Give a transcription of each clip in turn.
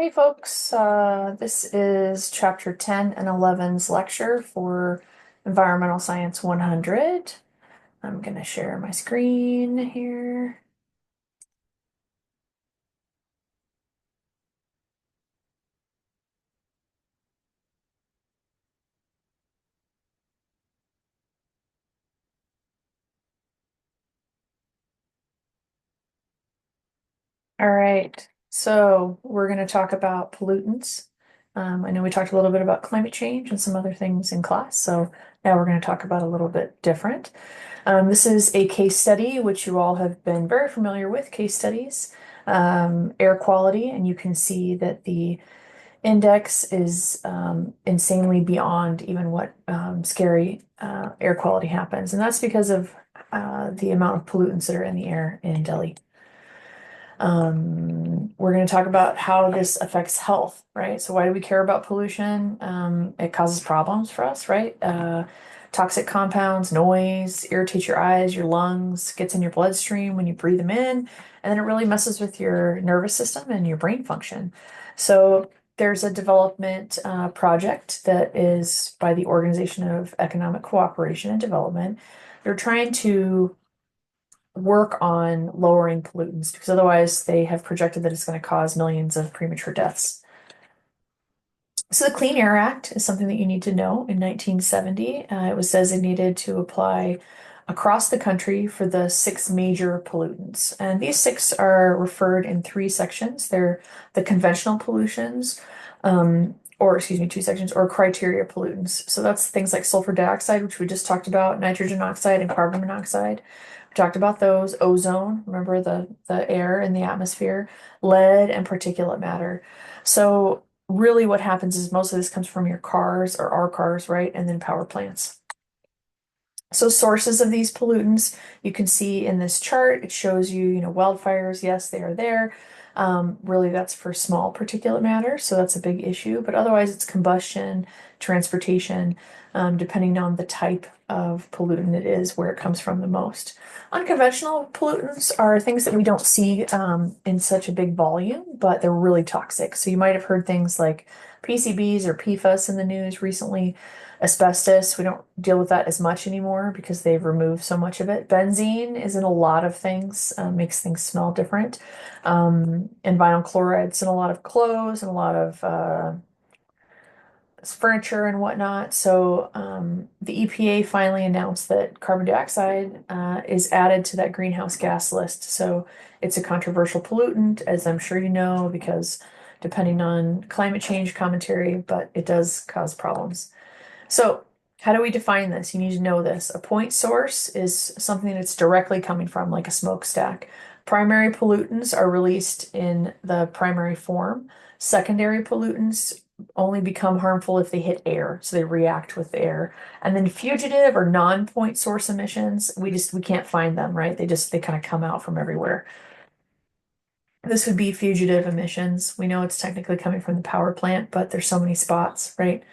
Hey folks, this is chapter 10 and 11's lecture for Environmental Science 100. I'm going to share my screen here. All right, so we're going to talk about pollutants. I know we talked a little bit about climate change and some other things in class, so now we're going to talk about a little bit different. This is a case study, which you all have been very familiar with, case studies, air quality, and you can see that the index is insanely beyond even what scary air quality happens. And that's because of the amount of pollutants that are in the air in Delhi. We're going to talk about how this affects health, right? So why do we care about pollution? It causes problems for us, right? Toxic compounds, noise, irritates your eyes, your lungs, gets in your bloodstream when you breathe them in, and then it really messes with your nervous system and your brain function. So there's a development project that is by the Organization of Economic Cooperation and Development. They're trying to work on lowering pollutants because otherwise they have projected that it's going to cause millions of premature deaths. So the Clean Air Act is something that you need to know. In 1970, it was designated to apply across the country for the six major pollutants. And these six are referred in three sections. They're the conventional pollutions, or excuse me, two sections, or criteria pollutants. So that's things like sulfur dioxide, which we just talked about, nitrogen oxide and carbon monoxide. We talked about those. Ozone, remember the air in the atmosphere, lead, and particulate matter. So really what happens is most of this comes from your cars or our cars, right? And then power plants. So sources of these pollutants, you can see in this chart, it shows you, wildfires, yes, they are there. Really, that's for small particulate matter, so that's a big issue. But otherwise, it's combustion, transportation, depending on the type of pollutant it is, where it comes from the most. Unconventional pollutants are things that we don't see in such a big volume, but they're really toxic. So you might have heard things like PCBs or PFAS in the news recently. Asbestos, we don't deal with that as much anymore because they've removed so much of it. Benzene is in a lot of things, makes things smell different. And vinyl chloride's in a lot of clothes and a lot of furniture and whatnot. So the EPA finally announced that carbon dioxide is added to that greenhouse gas list. So it's a controversial pollutant, as I'm sure you know, because depending on climate change commentary, but it does cause problems. So how do we define this? You need to know this. A point source is something that's directly coming from, like a smokestack. Primary pollutants are released in the primary form. Secondary pollutants only become harmful if they hit air, so they react with the air. And then fugitive or non-point source emissions, we can't find them, right? They kind of come out from everywhere. This would be fugitive emissions. We know it's technically coming from the power plant, but there's so many spots, right?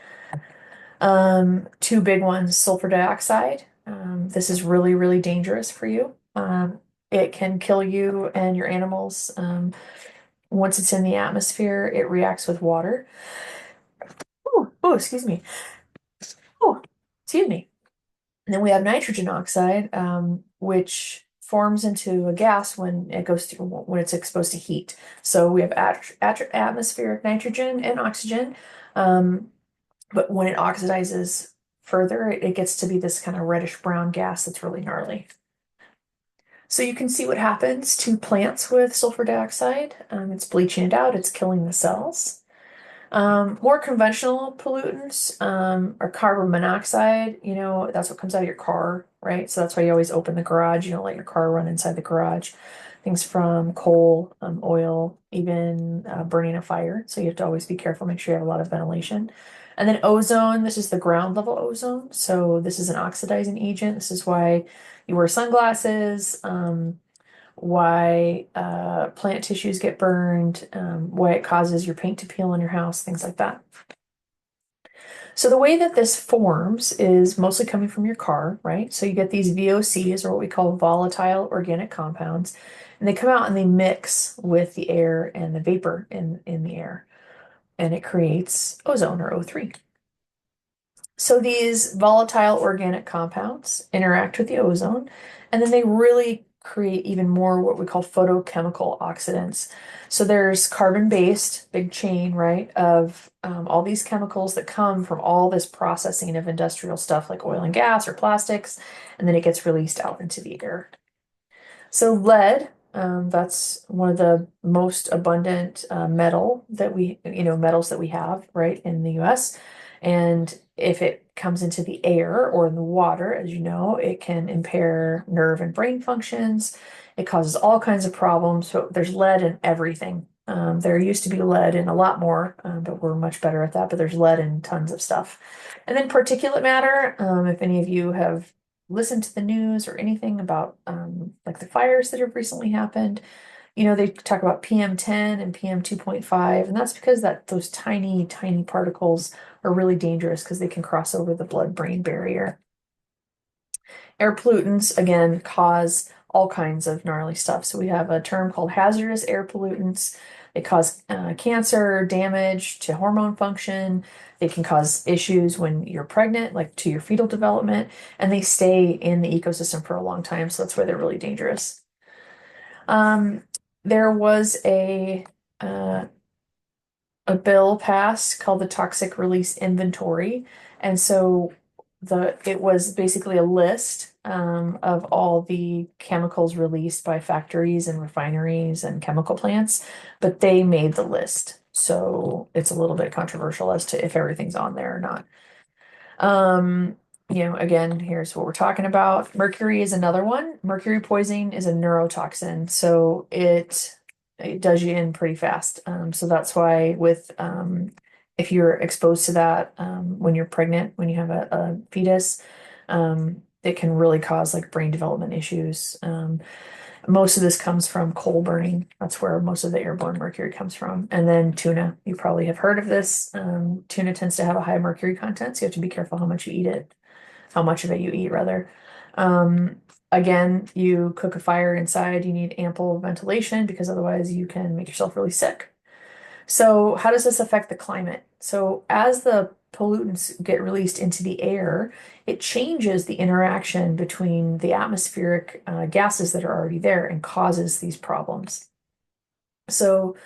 Two big ones, sulfur dioxide. This is really, really dangerous for you. It can kill you and your animals. Once it's in the atmosphere, it reacts with water. Oh, excuse me. Oh, excuse me. And then we have nitrogen oxide, which forms into a gas when it's exposed to heat. So we have atmospheric nitrogen and oxygen. But when it oxidizes further, it gets to be this kind of reddish brown gas that's really gnarly. So you can see what happens to plants with sulfur dioxide. It's bleaching it out, it's killing the cells. More conventional pollutants are carbon monoxide. That's what comes out of your car, right? So that's why you always open the garage. You don't let your car run inside the garage. Things from coal, oil, even burning a fire. So you have to always be careful, make sure you have a lot of ventilation. And then ozone, this is the ground level ozone. So this is an oxidizing agent. This is why you wear sunglasses. Why plant tissues get burned, why it causes your paint to peel on your house, things like that. So the way that this forms is mostly coming from your car, right? So you get these VOCs, or what we call volatile organic compounds, and they come out and they mix with the air and the vapor in the air. and it creates ozone or O3. So these volatile organic compounds interact with the ozone, and then they really create even more what we call photochemical oxidants. So there's carbon-based, big chain, right, of all these chemicals that come from all this processing of industrial stuff like oil and gas or plastics, and then it gets released out into the air. So lead, that's one of the most abundant metals that we have, right, in the US. And if it comes into the air or in the water, as you know, it can impair nerve and brain functions. It causes all kinds of problems. So there's lead in everything. There used to be lead in a lot more, but we're much better at that. But there's lead in tons of stuff. And then particulate matter, if any of you have listen to the news or anything about like the fires that have recently happened, they talk about PM10 and PM2.5, and that's because those tiny, tiny particles are really dangerous because they can cross over the blood-brain barrier. Air pollutants, again, cause all kinds of gnarly stuff. So we have a term called hazardous air pollutants. They cause cancer, damage to hormone function. They can cause issues when you're pregnant, like to your fetal development, and they stay in the ecosystem for a long time. So that's why they're really dangerous. There was uh, a bill passed called the Toxic Release Inventory. And so it was basically a list of all the chemicals released by factories and refineries and chemical plants, but they made the list. So it's a little bit controversial as to if everything's on there or not. Again, here's what we're talking about. Mercury is another one. Mercury poisoning is a neurotoxin, so it does you in pretty fast. So that's why if you're exposed to that when you're pregnant, when you have a fetus, it can really cause like brain development issues. Most of this comes from coal burning. That's where most of the airborne mercury comes from. And then tuna. You probably have heard of this. Tuna tends to have a high mercury content, so you have to be careful how much you eat it, how much of it you eat, rather. Again, you cook a fire inside, you need ample ventilation because otherwise you can make yourself really sick. So, how does this affect the climate? So, as the pollutants get released into the air, it changes the interaction between the atmospheric gases that are already there and causes these problems. So,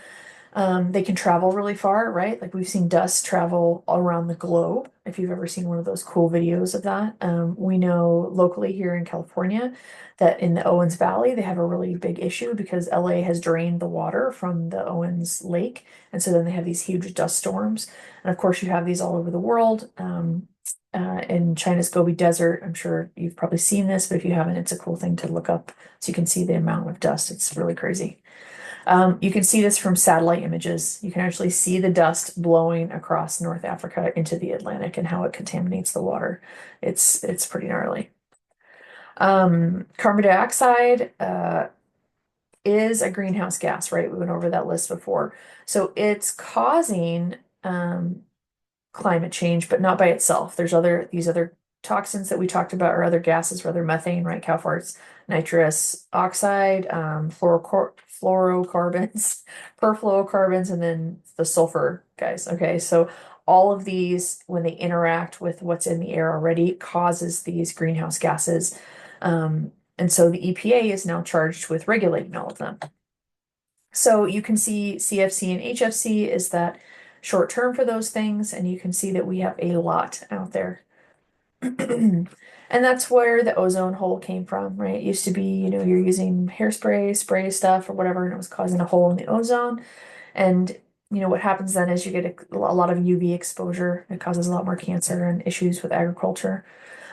they can travel really far, right? Like we've seen dust travel all around the globe. If you've ever seen one of those cool videos of that, we know locally here in California that in the Owens Valley, they have a really big issue because LA has drained the water from the Owens Lake. And so then they have these huge dust storms. And of course, you have these all over the world. In China's Gobi Desert, I'm sure you've probably seen this, but if you haven't, it's a cool thing to look up so you can see the amount of dust. It's really crazy. You can see this from satellite images. You can actually see the dust blowing across North Africa into the Atlantic and how it contaminates the water. It's pretty gnarly. Carbon dioxide is a greenhouse gas, right? We went over that list before. So it's causing climate change, but not by itself. There's these other toxins that we talked about, or other gases, or other methane, right? Cow farts, nitrous oxide, fluorocarbons, perfluorocarbons, and then the sulfur guys. Okay, so all of these, when they interact with what's in the air already, causes these greenhouse gases. And so the EPA is now charged with regulating all of them. So you can see CFC and HFC is that short term for those things, and you can see that we have a lot out there. And that's where the ozone hole came from, right? It used to be, you're using hairspray, spray stuff or whatever, and it was causing a hole in the ozone. And what happens then is you get a lot of UV exposure. It causes a lot more cancer and issues with agriculture.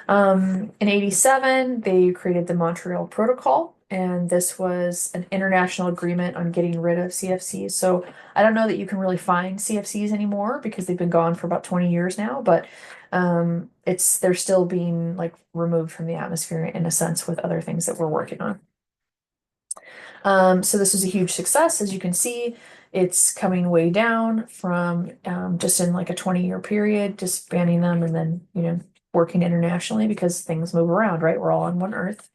In 87, they created the Montreal Protocol, and this was an international agreement on getting rid of CFCs. So I don't know that you can really find CFCs anymore because they've been gone for about 20 years now, but they're still being like removed from the atmosphere in a sense with other things that we're working on. So this was a huge success. As you can see, it's coming way down from just in like a 20-year period, just banning them and then, working internationally because things move around, right? We're all on one earth.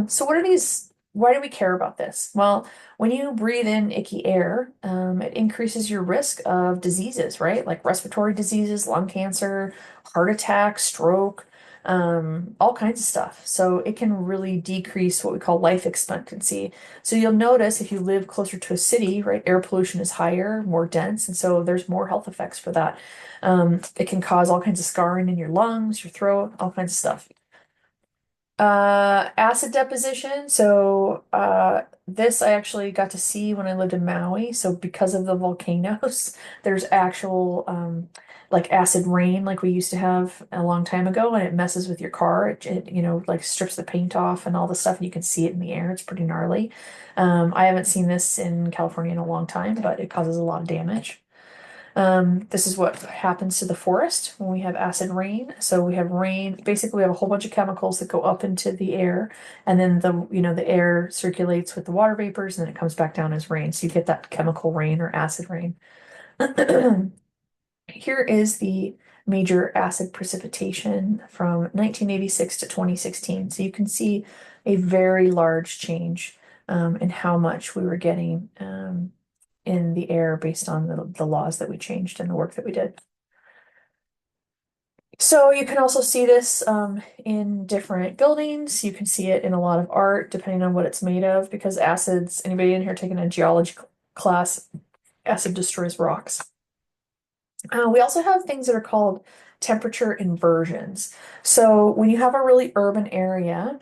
So what are these why do we care about this? Well, when you breathe in icky air, it increases your risk of diseases, right? Like respiratory diseases, lung cancer, heart attack, stroke, all kinds of stuff. So it can really decrease what we call life expectancy. So you'll notice if you live closer to a city, right, air pollution is higher, more dense, and so there's more health effects for that. It can cause all kinds of scarring in your lungs, your throat, all kinds of stuff. Acid deposition. So, this I actually got to see when I lived in Maui. So because of the volcanoes, there's actual, like acid rain like we used to have a long time ago, and it messes with your car. Like strips the paint off and all the stuff, and you can see it in the air. It's pretty gnarly. I haven't seen this in California in a long time, but it causes a lot of damage. This is what happens to the forest when we have acid rain. So we have rain, basically we have a whole bunch of chemicals that go up into the air, and then the air circulates with the water vapors and then it comes back down as rain. So you get that chemical rain or acid rain. Here is the major acid precipitation from 1986 to 2016. So you can see a very large change in how much we were getting in the air based on the laws that we changed and the work that we did. So you can also see this in different buildings. You can see it in a lot of art, depending on what it's made of, because acids, anybody in here taking a geology class, acid destroys rocks. We also have things that are called temperature inversions. So when you have a really urban area,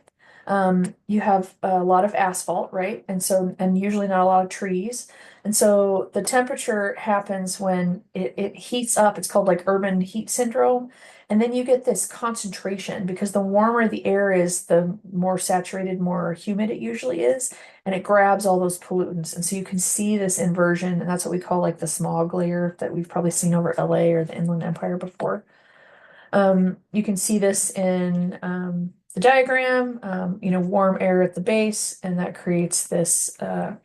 you have a lot of asphalt, right? And usually not a lot of trees. And so the temperature happens when it heats up. It's called like urban heat syndrome. And then you get this concentration because the warmer the air is, the more saturated, more humid it usually is, and it grabs all those pollutants. And so you can see this inversion, and that's what we call like the smog layer that we've probably seen over LA or the Inland Empire before. You can see this in the diagram, warm air at the base, and that creates this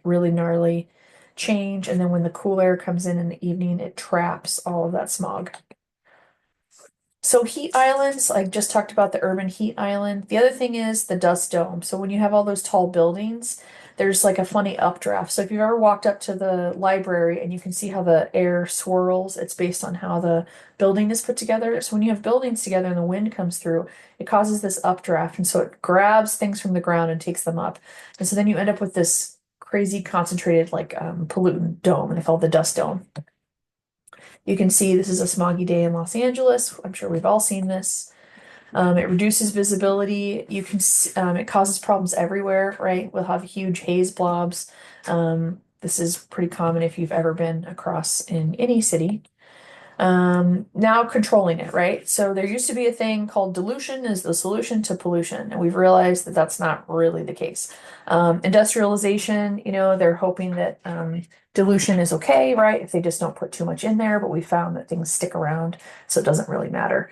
really gnarly change. And then when the cool air comes in the evening, it traps all of that smog. So heat islands, I just talked about the urban heat island. The other thing is the dust dome. So when you have all those tall buildings, there's like a funny updraft. So if you've ever walked up to the library and you can see how the air swirls, it's based on how the building is put together. So when you have buildings together and the wind comes through, it causes this updraft. And so it grabs things from the ground and takes them up. And so then you end up with this crazy concentrated like pollutant dome, and they call it the dust dome. You can see this is a smoggy day in Los Angeles. I'm sure we've all seen this. It reduces visibility. It causes problems everywhere, right? We'll have huge haze blobs. This is pretty common if you've ever been across in any city. Now controlling it, right? So there used to be a thing called dilution is the solution to pollution, and we've realized that that's not really the case. Industrialization, they're hoping that dilution is okay, right? If they just don't put too much in there, but we found that things stick around, so it doesn't really matter.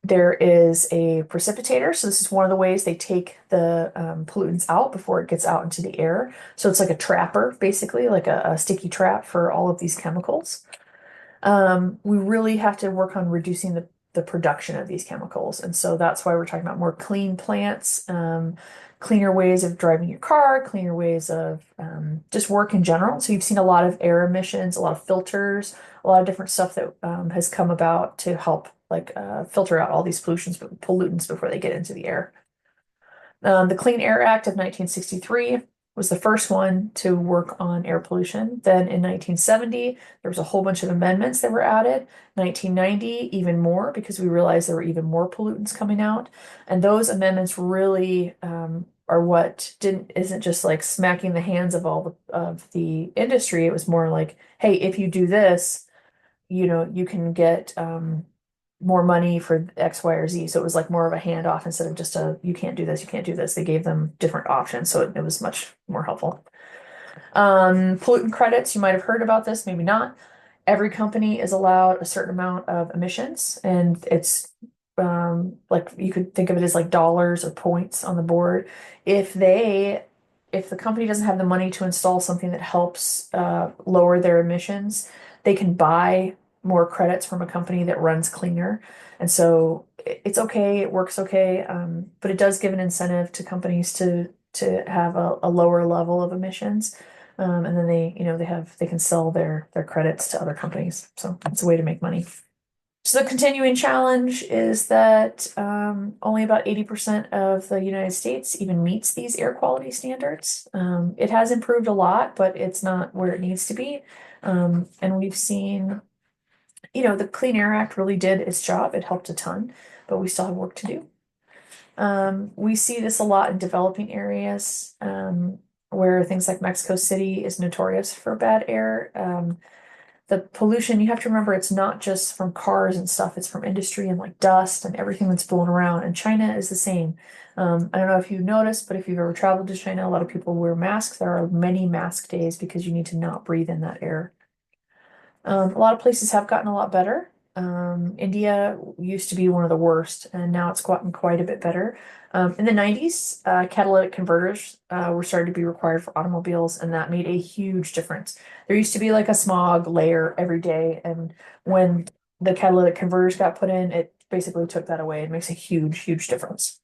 There is a precipitator. So this is one of the ways they take the pollutants out before it gets out into the air. So it's like a trapper, basically, like a sticky trap for all of these chemicals. We really have to work on reducing the production of these chemicals. And so that's why we're talking about more clean plants, cleaner ways of driving your car, cleaner ways of just work in general. So you've seen a lot of air emissions, a lot of filters, a lot of different stuff that has come about to help like filter out all these pollutants before they get into the air. The Clean Air Act of 1963 was the first one to work on air pollution. Then in 1970, there was a whole bunch of amendments that were added. 1990, even more, because we realized there were even more pollutants coming out. And those amendments really are what isn't just like smacking the hands of of the industry. It was more like, hey, if you do this, you can get more money for X, Y, or Z. So it was like more of a handoff instead of just you can't do this, you can't do this. They gave them different options. So it was much more helpful. Pollutant credits, you might have heard about this, maybe not. Every company is allowed a certain amount of emissions, and it's like you could think of it as like dollars or points on the board. If the company doesn't have the money to install something that helps lower their emissions, they can buy more credits from a company that runs cleaner. And so it's okay, it works okay, but it does give an incentive to companies to to have a lower level of emissions. And then they can sell their credits to other companies. So it's a way to make money. So the continuing challenge is that only about 80% of the United States even meets these air quality standards. It has improved a lot, but it's not where it needs to be. And we've seen, the Clean Air Act really did its job. It helped a ton, but we still have work to do. We see this a lot in developing areas, where things like Mexico City is notorious for bad air. The pollution, you have to remember, it's not just from cars and stuff, it's from industry and like dust and everything that's blown around. And China is the same. I don't know if you've noticed, but if you've ever traveled to China, a lot of people wear masks. There are many mask days because you need to not breathe in that air. A lot of places have gotten a lot better. India used to be one of the worst, and now it's gotten quite a bit better. In the 90s, catalytic converters were started to be required for automobiles, and that made a huge difference. There used to be like a smog layer every day, and when the catalytic converters got put in, it basically took that away. It makes a huge, huge difference.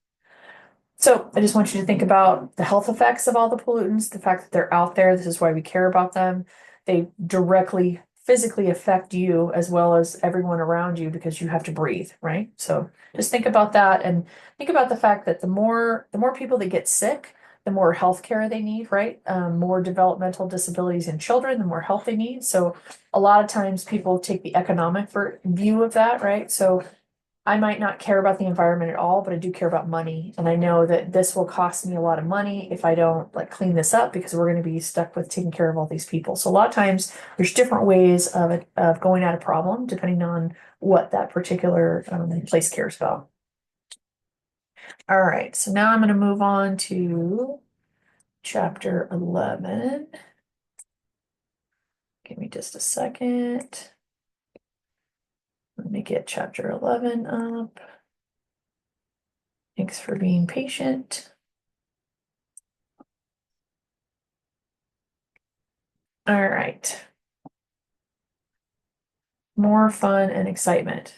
So I just want you to think about the health effects of all the pollutants, the fact that they're out there. This is why we care about them. They directly physically affect you as well as everyone around you because you have to breathe, right? So just think about that and think about the fact that the more people that get sick, the more health care they need, right? More developmental disabilities in children, the more help they need. So a lot of times people take the economic view of that, right? So I might not care about the environment at all, but I do care about money. And I know that this will cost me a lot of money if I don't like clean this up because we're going to be stuck with taking care of all these people. So a lot of times there's different ways of going at a problem depending on what that particular place cares about. All right, so now I'm going to move on to chapter 11. Give me just a second. Let me get chapter 11 up. Thanks for being patient. All right. More fun and excitement.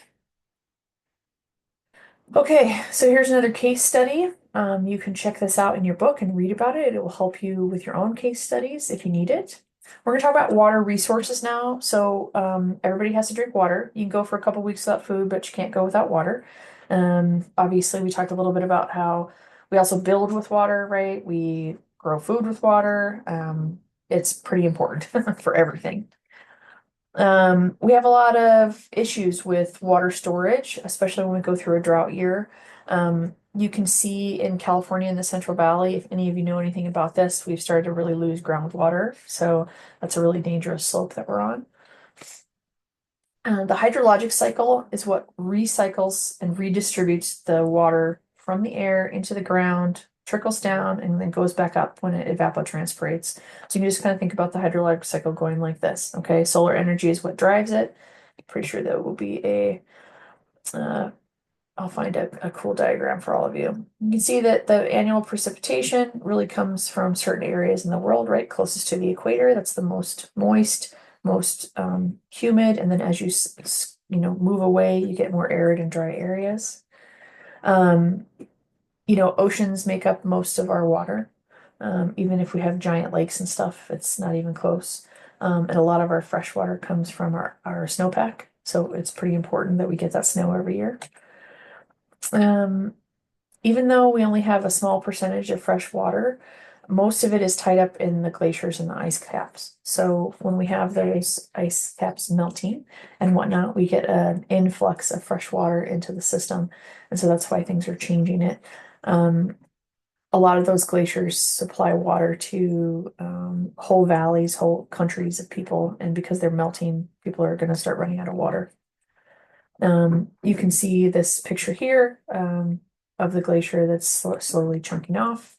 Okay, so here's another case study. You can check this out in your book and read about it. It will help you with your own case studies if you need it. We're going to talk about water resources now. So everybody has to drink water. You can go for a couple weeks without food, but you can't go without water. Obviously, we talked a little bit about how we also build with water, right? We grow food with water. It's pretty important for everything. We have a lot of issues with water storage, especially when we go through a drought year. You can see in California in the Central Valley, if any of you know anything about this, we've started to really lose groundwater. So that's a really dangerous slope that we're on. The hydrologic cycle is what recycles and redistributes the water from the air into the ground, trickles down, and then goes back up when it evapotranspirates. So you can just kind of think about the hydrologic cycle going like this. Okay, solar energy is what drives it. Pretty sure that will be uh, I'll find a cool diagram for all of you. You can see that the annual precipitation really comes from certain areas in the world, right? Closest to the equator, that's the most moist, most humid, and then as you move away, you get more arid and dry areas. Oceans make up most of our water. Even if we have giant lakes and stuff, it's not even close. And a lot of our fresh water comes from our snowpack, so it's pretty important that we get that snow every year. Even though we only have a small percentage of fresh water, most of it is tied up in the glaciers and the ice caps. So when we have those ice caps melting and whatnot, we get an influx of fresh water into the system. And so that's why things are changing it. A lot of those glaciers supply water to whole valleys, whole countries of people. And because they're melting, people are going to start running out of water. You can see this picture here of the glacier that's slowly chunking off,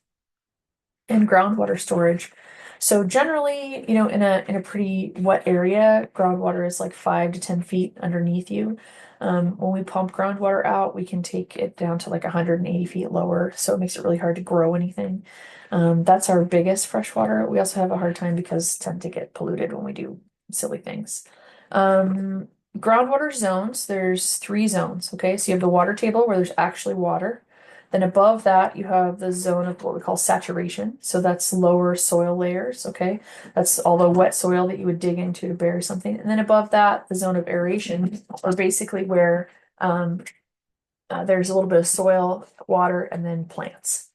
and groundwater storage. So generally, in a pretty wet area, groundwater is like 5 to 10 feet underneath you. When we pump groundwater out, we can take it down to like 180 feet lower, so it makes it really hard to grow anything. That's our biggest freshwater. We also have a hard time because tend to get polluted when we do silly things. Groundwater zones, there's 3 zones, okay? So you have the water table where there's actually water. Then above that, you have the zone of what we call saturation. So that's lower soil layers, okay? That's all the wet soil that you would dig into to bury something. And then above that, the zone of aeration, or basically where there's a little bit of soil, water, and then plants.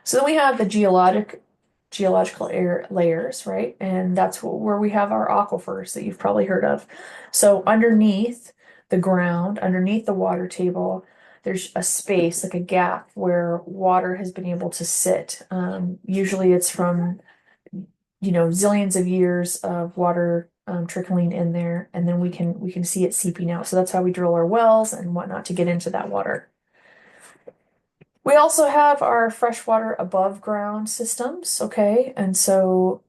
So then we have the geological air layers, right? And that's where we have our aquifers that you've probably heard of. So underneath the ground, underneath the water table, there's a space, like a gap where water has been able to sit. Usually it's from, zillions of years of water trickling in there, and then we can see it seeping out. So that's how we drill our wells and whatnot to get into that water. We also have our freshwater above ground systems, okay? And so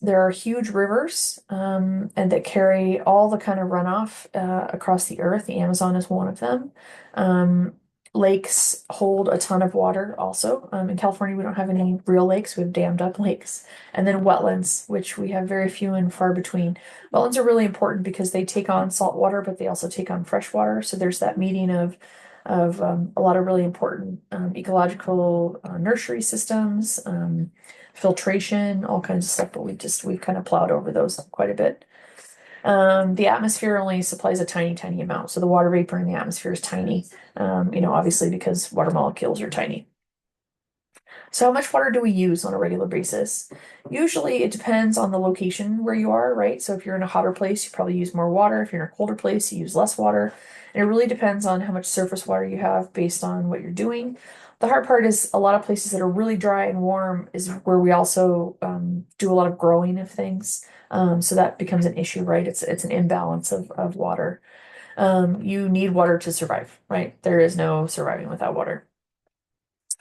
there are huge rivers and that carry all the kind of runoff across the earth. The Amazon is one of them. Um, Lakes hold a ton of water also. In California, we don't have any real lakes. We have dammed up lakes. And then wetlands, which we have very few and far between. Wetlands are really important because they take on salt water, but they also take on fresh water. So there's that meeting of a lot of really important ecological nursery systems, filtration, all kinds of stuff, but we've kind of plowed over those quite a bit. The atmosphere only supplies a tiny, tiny amount. So the water vapor in the atmosphere is tiny, obviously because water molecules are tiny. So how much water do we use on a regular basis? Usually it depends on the location where you are, right? So if you're in a hotter place, you probably use more water. If you're in a colder place, you use less water. And it really depends on how much surface water you have based on what you're doing. The hard part is a lot of places that are really dry and warm is where we also do a lot of growing of things. So that becomes an issue, right? It's an imbalance of water. You need water to survive, right? There is no surviving without water.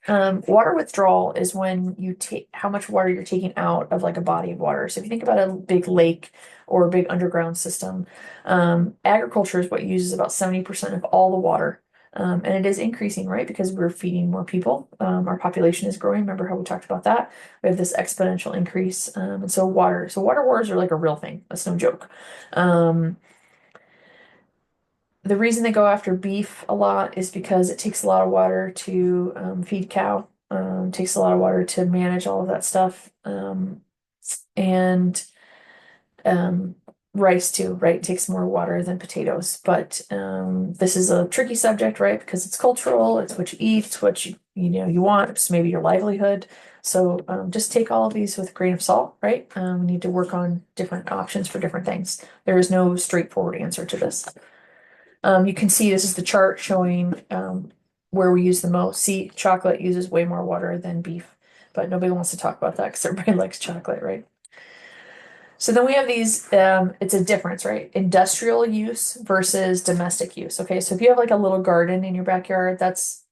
Water withdrawal is when you take how much water you're taking out of like a body of water. So if you think about a big lake or a big underground system, agriculture is what uses about 70% of all the water. And it is increasing, right? Because we're feeding more people. Our population is growing. Remember how we talked about that? We have this exponential increase. And so water wars are like a real thing. That's no joke. The reason they go after beef a lot is because it takes a lot of water to feed cow. Takes a lot of water to manage all of that stuff. And um, rice too, right? Takes more water than potatoes. But this is a tricky subject, right? Because it's cultural, it's what you eat, it's what you want, it's maybe your livelihood. So just take all of these with a grain of salt, right? We need to work on different options for different things. There is no straightforward answer to this. You can see this is the chart showing where we use the most. See, chocolate uses way more water than beef, but nobody wants to talk about that because everybody likes chocolate, right? So then we have these, it's a difference, right? Industrial use versus domestic use. Okay, so if you have like a little garden in your backyard, that's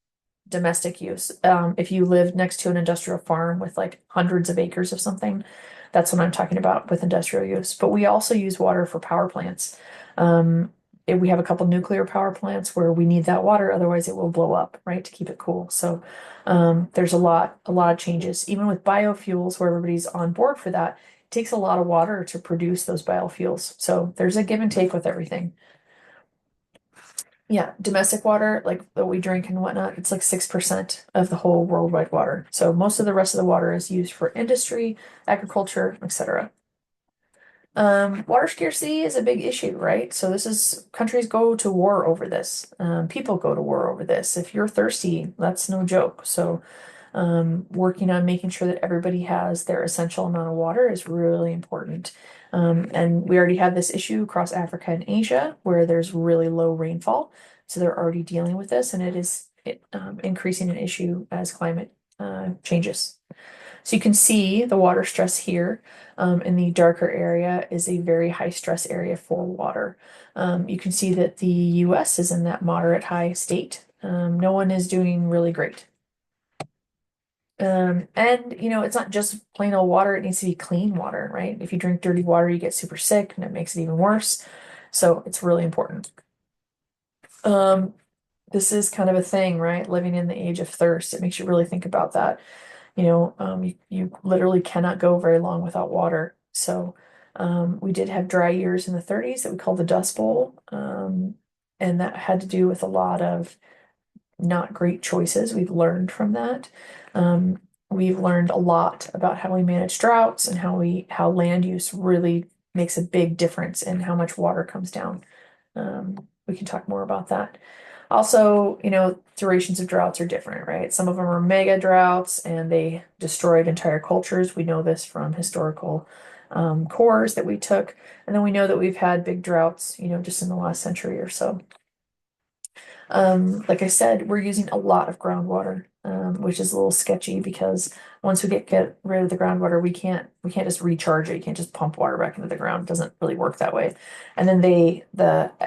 domestic use. If you live next to an industrial farm with like hundreds of acres of something, that's what I'm talking about with industrial use. But we also use water for power plants. We have a couple nuclear power plants where we need that water, otherwise it will blow up, right, to keep it cool. So there's a lot of changes. Even with biofuels, where everybody's on board for that, it takes a lot of water to produce those biofuels. So there's a give and take with everything. Yeah, domestic water, like that we drink and whatnot, it's like 6% of the whole worldwide water. So most of the rest of the water is used for industry, agriculture, etc. Water scarcity is a big issue, right? So this is countries go to war over this. People go to war over this. If you're thirsty, that's no joke. So working on making sure that everybody has their essential amount of water is really important. And we already have this issue across Africa and Asia where there's really low rainfall. So they're already dealing with this, and it is increasing an issue as climate changes. So you can see the water stress here in the darker area is a very high stress area for water. You can see that the US is in that moderate high state. No one is doing really great. And it's not just plain old water, it needs to be clean water, right? If you drink dirty water, you get super sick and it makes it even worse. So it's really important. Um, this is kind of a thing, right? Living in the age of thirst. It makes you really think about that. You literally cannot go very long without water. So we did have dry years in the 30s that we called the Dust Bowl. And that had to do with a lot of not great choices. We've learned from that. We've learned a lot about how we manage droughts and how land use really makes a big difference in how much water comes down. We can talk more about that. Also, durations of droughts are different, right? Some of them are mega droughts and they destroyed entire cultures. We know this from historical cores that we took. And then we know that we've had big droughts, just in the last century or so. Like I said, we're using a lot of groundwater, which is a little sketchy because once we get rid of the groundwater, we can't just recharge it. You can't just pump water back into the ground. It doesn't really work that way. And then the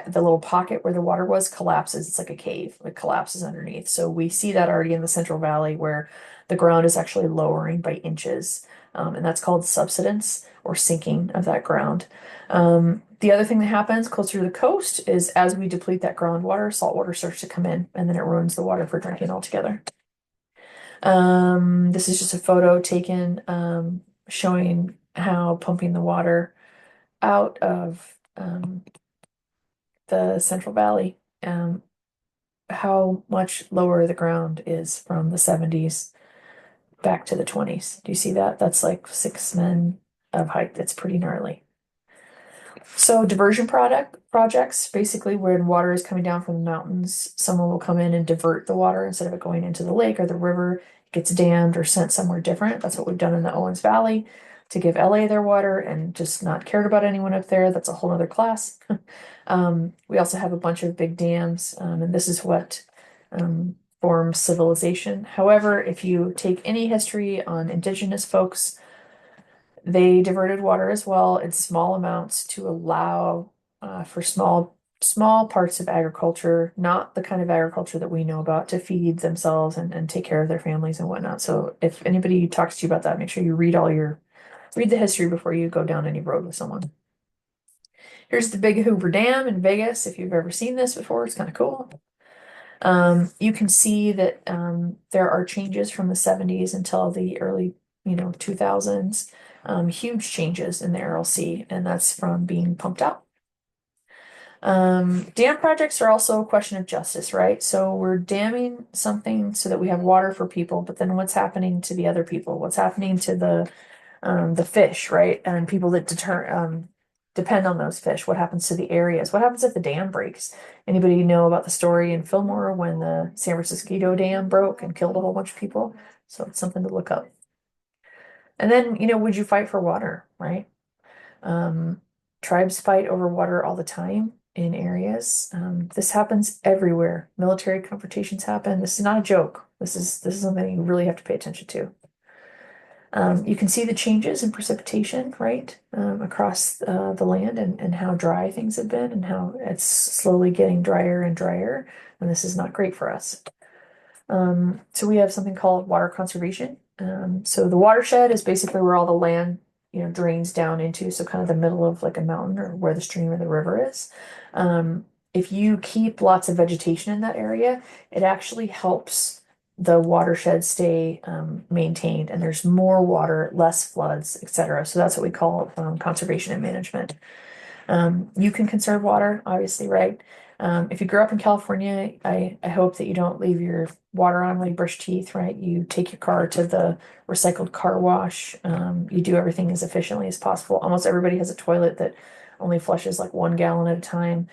little pocket where the water was collapses. It's like a cave. It collapses underneath. So we see that already in the Central Valley where the ground is actually lowering by inches. And that's called subsidence or sinking of that ground. The other thing that happens closer to the coast is as we deplete that groundwater, salt water starts to come in and then it ruins the water for drinking altogether. This is just a photo taken showing how pumping the water out of the Central Valley, how much lower the ground is from the 70s back to the 20s. Do you see that? That's like 6 men of height. That's pretty gnarly. So diversion projects, basically when water is coming down from the mountains, someone will come in and divert the water instead of it going into the lake or the river, it gets dammed or sent somewhere different. That's what we've done in the Owens Valley to give LA their water and just not cared about anyone up there. That's a whole other class. We also have a bunch of big dams, and this is what forms civilization. However, if you take any history on indigenous folks, they diverted water as well in small amounts to allow for small parts of agriculture, not the kind of agriculture that we know about, to feed themselves and take care of their families and whatnot. So if anybody talks to you about that, make sure you read the history before you go down any road with someone. Here's the Big Hoover Dam in Vegas. If you've ever seen this before, it's kind of cool. You can see that there are changes from the 70s until the early, 2000s. Huge changes in the RLC, and that's from being pumped out. Dam projects are also a question of justice, right? So we're damming something so that we have water for people, but then what's happening to the other people? What's happening to the fish, right? And people that depend on those fish. What happens to the areas? What happens if the dam breaks? Anybody know about the story in Fillmore when the San Francisco Dam broke and killed a whole bunch of people? So it's something to look up. And then, would you fight for water, right? Tribes fight over water all the time in areas. This happens everywhere. Military confrontations happen. This is not a joke. This is something you really have to pay attention to. You can see the changes in precipitation, right, across the land and how dry things have been and how it's slowly getting drier and drier. And this is not great for us. So we have something called water conservation. So the watershed is basically where all the land, drains down into, so kind of the middle of like a mountain or where the stream or the river is. If you keep lots of vegetation in that area, it actually helps the watershed stay maintained and there's more water, less floods, etc. So that's what we call conservation and management. You can conserve water, obviously, right? If you grew up in California, I hope that you don't leave your water on when you brush teeth, right? You take your car to the recycled car wash. You do everything as efficiently as possible. Almost everybody has a toilet that only flushes like 1 gallon at a time.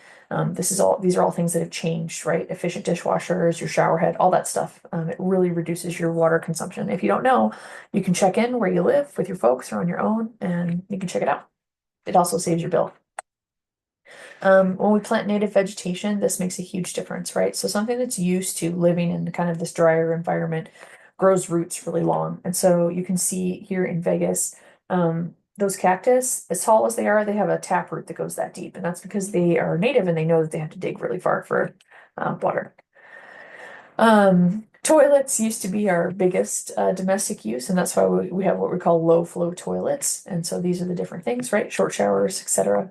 These are all things that have changed, right? Efficient dishwashers, your shower head, all that stuff. It really reduces your water consumption. If you don't know, you can check in where you live with your folks or on your own, and you can check it out. It also saves your bill. When we plant native vegetation, this makes a huge difference, right? So something that's used to living in kind of this drier environment grows roots really long. And so you can see here in Vegas, those cactus, as tall as they are, they have a taproot that goes that deep. And that's because they are native and they know that they have to dig really far for water. Toilets used to be our biggest domestic use, and that's why we have what we call low flow toilets. And so these are the different things, right? Short showers, etc.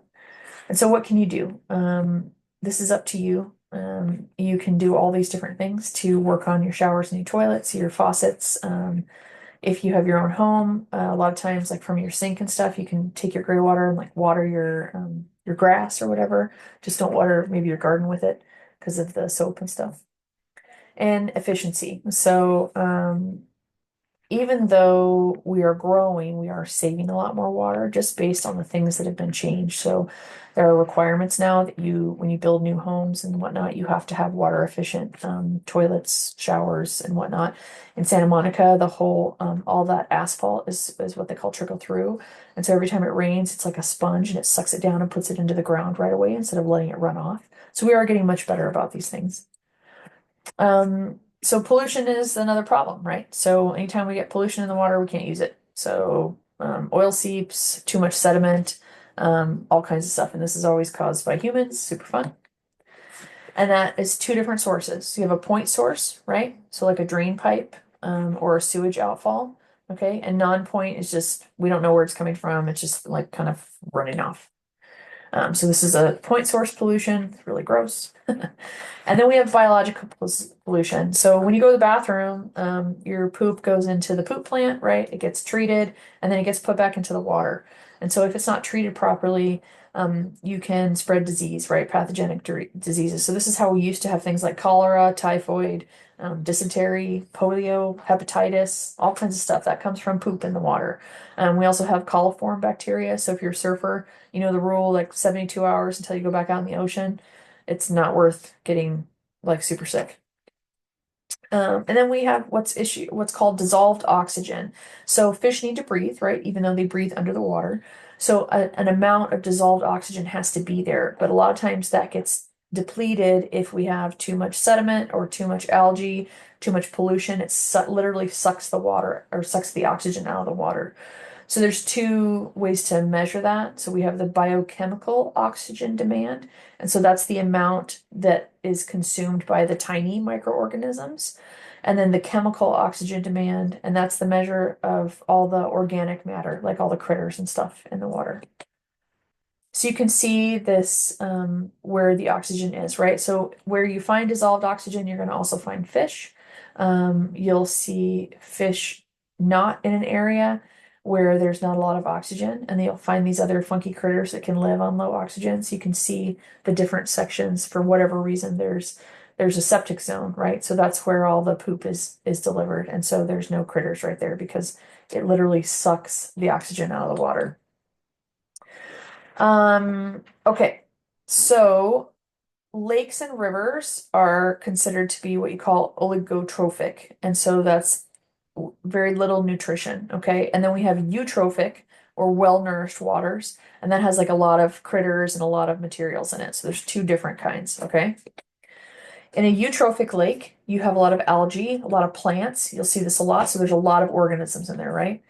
And so what can you do? This is up to you. You can do all these different things to work on your showers and your toilets, your faucets. If you have your own home, a lot of times, like from your sink and stuff, you can take your gray water and like water your grass or whatever. Just don't water maybe your garden with it because of the soap and stuff. and efficiency. So, even though we are growing, we are saving a lot more water just based on the things that have been changed. So there are requirements now that when you build new homes and whatnot, you have to have water efficient toilets, showers, and whatnot. In Santa Monica, all that asphalt is what they call trickle through. And so every time it rains, it's like a sponge and it sucks it down and puts it into the ground right away instead of letting it run off. So we are getting much better about these things. So pollution is another problem, right? So anytime we get pollution in the water, we can't use it. So oil seeps, too much sediment, all kinds of stuff. And this is always caused by humans, super fun. And that is two different sources. So you have a point source, right? So like a drain pipe or a sewage outfall, okay? And non-point is just, we don't know where it's coming from. It's just like kind of running off. So this is a point source pollution, it's really gross. And then we have biological pollution. So when you go to the bathroom, your poop goes into the poop plant, right? It gets treated and then it gets put back into the water. And so if it's not treated properly, you can spread disease, right? Pathogenic diseases. So this is how we used to have things like cholera, typhoid, dysentery, polio, hepatitis, all kinds of stuff that comes from poop in the water. We also have coliform bacteria. So if you're a surfer, you know the rule, like 72 hours until you go back out in the ocean. It's not worth getting like super sick. And then we have what's called dissolved oxygen. So fish need to breathe, right? Even though they breathe under the water. So an amount of dissolved oxygen has to be there, but a lot of times that gets depleted if we have too much sediment or too much algae, too much pollution. Literally sucks the water or sucks the oxygen out of the water. So there's two ways to measure that. So we have the biochemical oxygen demand, and so that's the amount that is consumed by the tiny microorganisms. And then the chemical oxygen demand, and that's the measure of all the organic matter, like all the critters and stuff in the water. So you can see this where the oxygen is, right? So where you find dissolved oxygen, you're going to also find fish. You'll see fish not in an area where there's not a lot of oxygen, and then you'll find these other funky critters that can live on low oxygen. So you can see the different sections for whatever reason. There's a septic zone, right? So that's where all the poop is delivered, and so there's no critters right there because it literally sucks the oxygen out of the water. Okay. So lakes and rivers are considered to be what you call oligotrophic. And so that's very little nutrition. Okay. And then we have eutrophic or well-nourished waters. And that has like a lot of critters and a lot of materials in it. So there's two different kinds. Okay. In a eutrophic lake, you have a lot of algae, a lot of plants. You'll see this a lot. So there's a lot of organisms in there, right?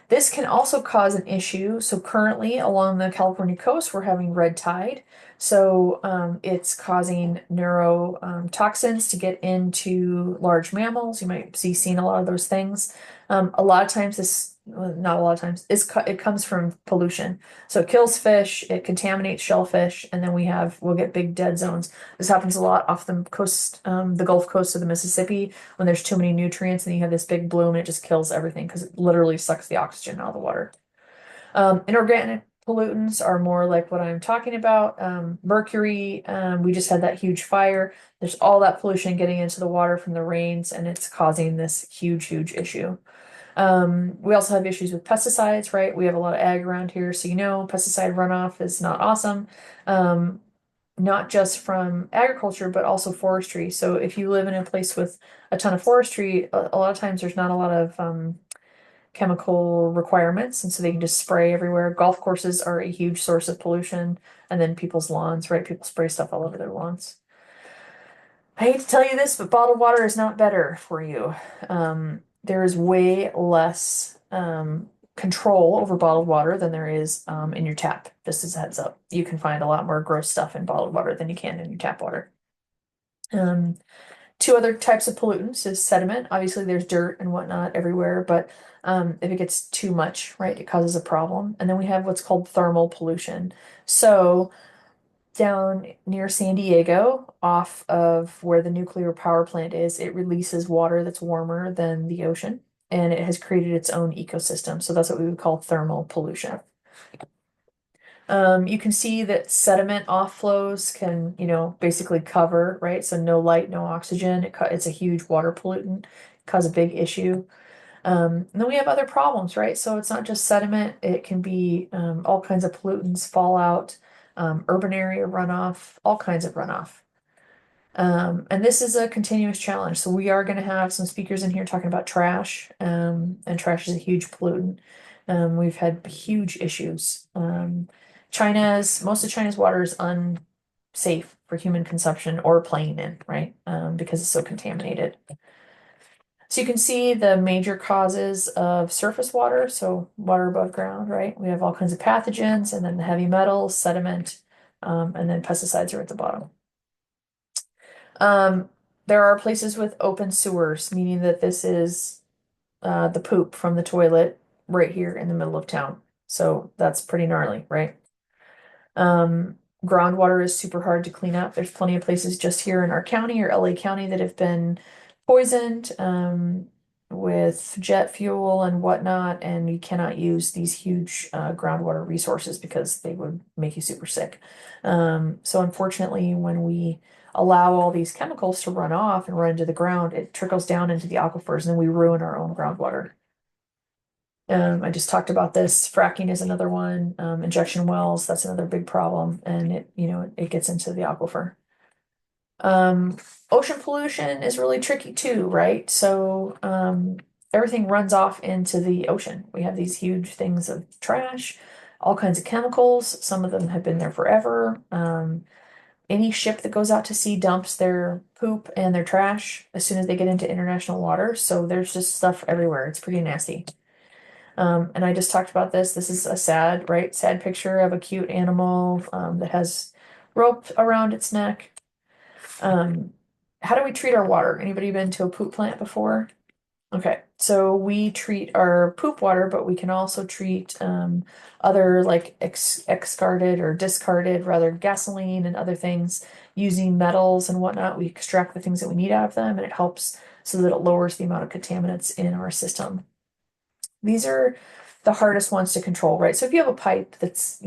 This can also cause an issue. So currently along the California coast, we're having red tide. So it's causing neurotoxins to get into large mammals. You might see seen a lot of those things. A lot of times not a lot of times, it comes from pollution. So it kills fish, it contaminates shellfish, and then we'll get big dead zones. This happens a lot off the coast, the Gulf Coast of the Mississippi, when there's too many nutrients and you have this big bloom and it just kills everything because it literally sucks the oxygen out of the water. Inorganic pollutants are more like what I'm talking about. Mercury, we just had that huge fire. There's all that pollution getting into the water from the rains, and it's causing this huge, huge issue. We also have issues with pesticides, right? We have a lot of ag around here, so pesticide runoff is not awesome. Not just from agriculture, but also forestry. So if you live in a place with a ton of forestry, a lot of times there's not a lot of chemical requirements, and so they can just spray everywhere. Golf courses are a huge source of pollution, and then people's lawns, right? People spray stuff all over their lawns. I hate to tell you this, but bottled water is not better for you. There is way less control over bottled water than there is in your tap. Just as a heads up, you can find a lot more gross stuff in bottled water than you can in your tap water. Two other types of pollutants is sediment. Obviously, there's dirt and whatnot everywhere, but if it gets too much, right, it causes a problem. And then we have what's called thermal pollution. So down near San Diego, off of where the nuclear power plant is, it releases water that's warmer than the ocean, and it has created its own ecosystem. So that's what we would call thermal pollution. You can see that sediment offlows can, basically cover, right? So no light, no oxygen. It's a huge water pollutant, cause a big issue. And then we have other problems, right? So it's not just sediment, it can be all kinds of pollutants, fallout, urban area runoff, all kinds of runoff. And this is a continuous challenge. So we are going to have some speakers in here talking about trash, and trash is a huge pollutant. We've had huge issues. Most of China's water is unsafe for human consumption or playing in, right? Because it's so contaminated. So you can see the major causes of surface water, so water above ground, right? We have all kinds of pathogens, and then the heavy metals, sediment, and then pesticides are at the bottom. Um, there are places with open sewers, meaning that this is the poop from the toilet right here in the middle of town. So that's pretty gnarly, right? Um, Groundwater is super hard to clean up. There's plenty of places just here in our county or LA County that have been poisoned with jet fuel and whatnot, and you cannot use these huge groundwater resources because they would make you super sick. So unfortunately, when we allow all these chemicals to run off and run into the ground, it trickles down into the aquifers, and then we ruin our own groundwater. I just talked about this. Fracking is another one. Injection wells, that's another big problem, and it gets into the aquifer. Um, Ocean pollution is really tricky too, right? So, everything runs off into the ocean. We have these huge things of trash, all kinds of chemicals. Some of them have been there forever. Any ship that goes out to sea dumps their poop and their trash as soon as they get into international waters. So there's just stuff everywhere. It's pretty nasty. And I just talked about this. This is a sad, right? Sad picture of a cute animal that has rope around its neck. Um, how do we treat our water? Anybody been to a poop plant before? Okay, so we treat our poop water, but we can also treat other like excarded or discarded, rather, gasoline and other things using metals and whatnot. We extract the things that we need out of them, and it helps so that it lowers the amount of contaminants in our system. These are the hardest ones to control, right? So if you have a pipe that's,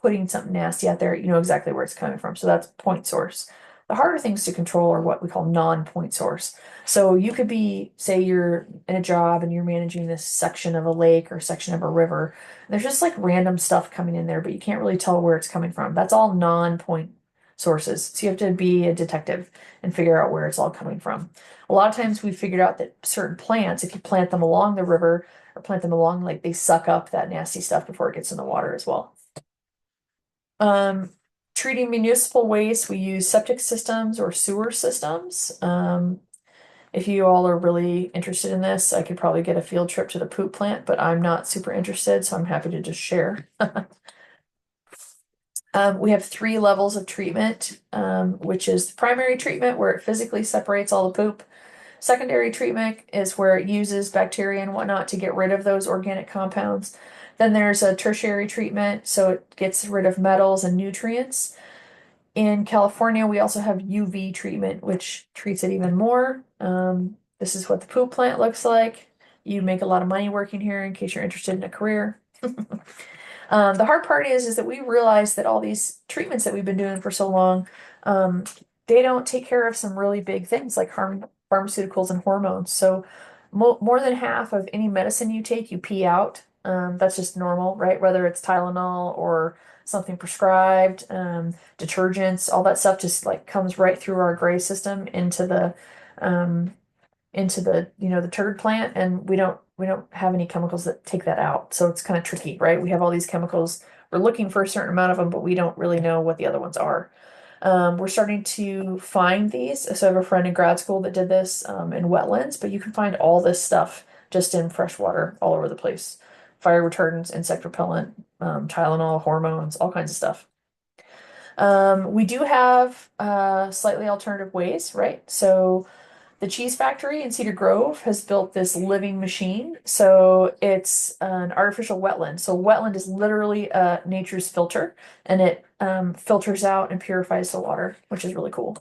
putting something nasty out there, you know exactly where it's coming from. So that's point source. The harder things to control are what we call non-point source. So you could be, say you're in a job and you're managing this section of a lake or section of a river. And there's just like random stuff coming in there, but you can't really tell where it's coming from. That's all non-point sources. So you have to be a detective and figure out where it's all coming from. A lot of times we figured out that certain plants, if you plant them along the river, or plant them along, like they suck up that nasty stuff before it gets in the water as well. Um, Treating municipal waste, we use septic systems or sewer systems. If you all are really interested in this, I could probably get a field trip to the poop plant, but I'm not super interested, so I'm happy to just share. We have 3 levels of treatment, which is the primary treatment where it physically separates all the poop. Secondary treatment is where it uses bacteria and whatnot to get rid of those organic compounds. Then there's a tertiary treatment, so it gets rid of metals and nutrients. In California, we also have UV treatment, which treats it even more. This is what the poop plant looks like. You make a lot of money working here in case you're interested in a career. The hard part is that we realize that all these treatments that we've been doing for so long, um, they don't take care of some really big things like pharmaceuticals and hormones. So more than half of any medicine you take, you pee out. That's just normal, right? Whether it's Tylenol or something prescribed, detergents, all that stuff just like comes right through our gray system um, into the turd plant, and we don't have any chemicals that take that out. So it's kind of tricky, right? We have all these chemicals. We're looking for a certain amount of them, but we don't really know what the other ones are. We're starting to find these. So I have a friend in grad school that did this in wetlands, but you can find all this stuff just in fresh water all over the place. Fire retardants, insect repellent, Tylenol, hormones, all kinds of stuff. We do have slightly alternative ways, right? So the cheese factory in Cedar Grove has built this living machine. So it's an artificial wetland. So wetland is literally nature's filter, and it filters out and purifies the water, which is really cool.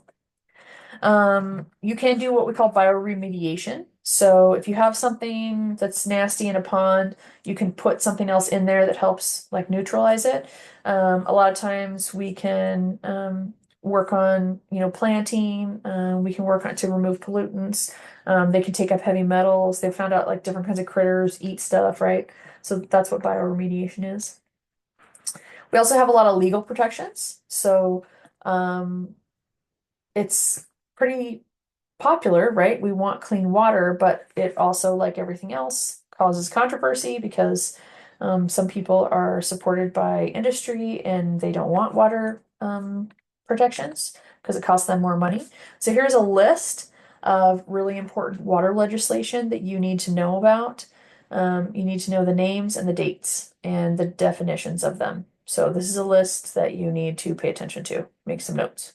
You can do what we call bioremediation. So if you have something that's nasty in a pond, you can put something else in there that helps like neutralize it. A lot of times we can work on, planting. We can work on to remove pollutants. They can take up heavy metals. They found out like different kinds of critters eat stuff, right? So that's what bioremediation is. We also have a lot of legal protections. So um, it's pretty popular, right? We want clean water, but it also, like everything else, causes controversy because some people are supported by industry and they don't want water protections because it costs them more money. So here's a list of really important water legislation that you need to know about. You need to know the names and the dates and the definitions of them. So this is a list that you need to pay attention to. Make some notes.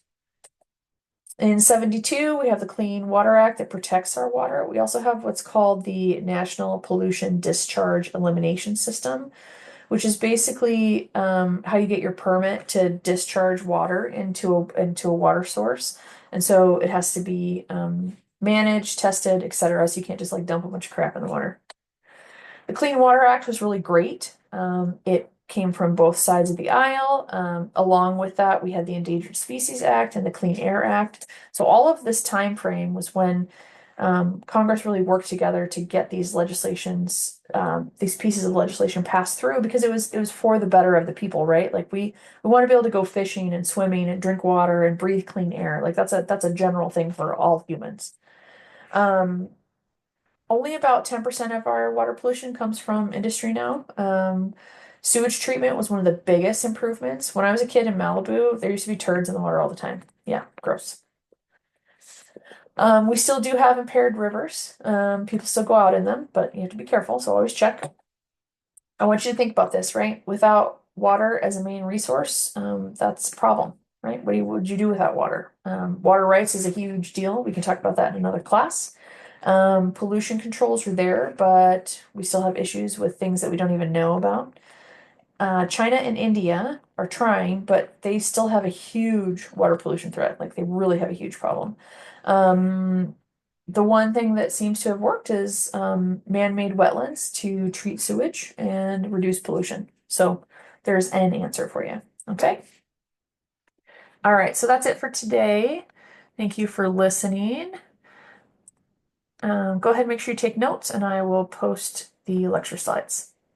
In 72, we have the Clean Water Act that protects our water. We also have what's called the National Pollution Discharge Elimination System, which is basically how you get your permit to discharge water into a water source. And so it has to be managed, tested, etc. So you can't just like dump a bunch of crap in the water. The Clean Water Act was really great. It came from both sides of the aisle. Along with that, we had the Endangered Species Act and the Clean Air Act. So all of this time frame was when Congress really worked together to get these legislations, these pieces of legislation passed through because it was for the better of the people, right? Like we want to be able to go fishing and swimming and drink water and breathe clean air. Like that's a general thing for all humans. Um, Only about 10% of our water pollution comes from industry now. Sewage treatment was one of the biggest improvements. When I was a kid in Malibu, there used to be turds in the water all the time. Yeah, gross. We still do have impaired rivers. People still go out in them, but you have to be careful, so always check. I want you to think about this, right? Without water as a main resource, that's a problem, right? What would you do without water? Water rights is a huge deal. We can talk about that in another class. Pollution controls are there, but we still have issues with things that we don't even know about. China and India are trying, but they still have a huge water pollution threat. Like they really have a huge problem. Um, the one thing that seems to have worked is man-made wetlands to treat sewage and reduce pollution. So there's an answer for you. Okay. All right. So that's it for today. Thank you for listening. Go ahead and make sure you take notes, and I will post the lecture slides.